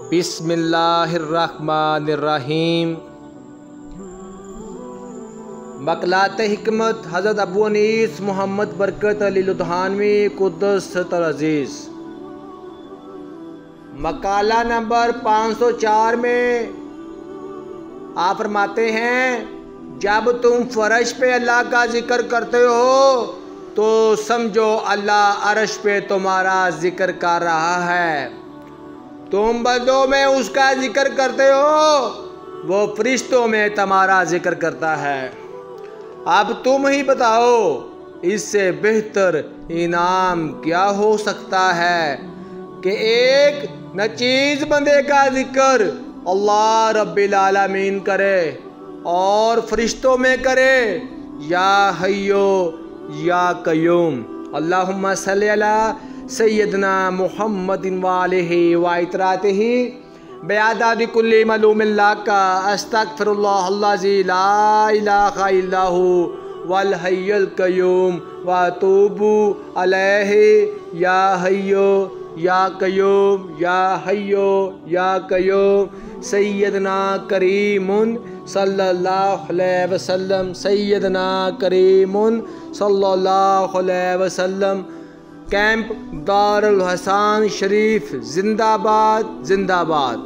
बिस्मिल्लाहिर्रहमानिर्रहीम। मकलात हिकमत हज़रत अबू अनीस मोहम्मद बरकत अली लुधियानवी कुद्दस अज़ीज़। मकाला नंबर 504 में आप फरमाते हैं, जब तुम फर्श पे अल्लाह का जिक्र करते हो तो समझो अल्लाह अर्श पे तुम्हारा जिक्र कर रहा है। तुम बंदों में उसका जिक्र करते हो, वो फरिश्तों में तुम्हारा जिक्र करता है। अब तुम ही बताओ, इससे बेहतर इनाम क्या हो सकता है कि एक नचीज बंदे का जिक्र अल्लाह रब्बिल आलमीन करे और फरिश्तों में करे, या हय्यो या कय्यूम। अल्लाहुम्मा सल्ली अला सय्यदना मुहम्मदिन व आलिहि व इतरातिहि बिअदादि कुल्ली मालूमिन लाका अस्तगफिरुल्लाह अल्लज़ी ला इलाहा इल्ला हु वल हय्युल कय्यूम व अतूबु अलैहि या हय्यो या कय्यूम या हय्यो या कय्यूम। सय्यदना करीमुन सल्लल्लाहु अलैहि वसल्लम, सय्यदना करीमुन सल्लल्लाहु अलैहि वसल्लम। कैंप दारुल हसान शरीफ जिंदाबाद जिंदाबाद।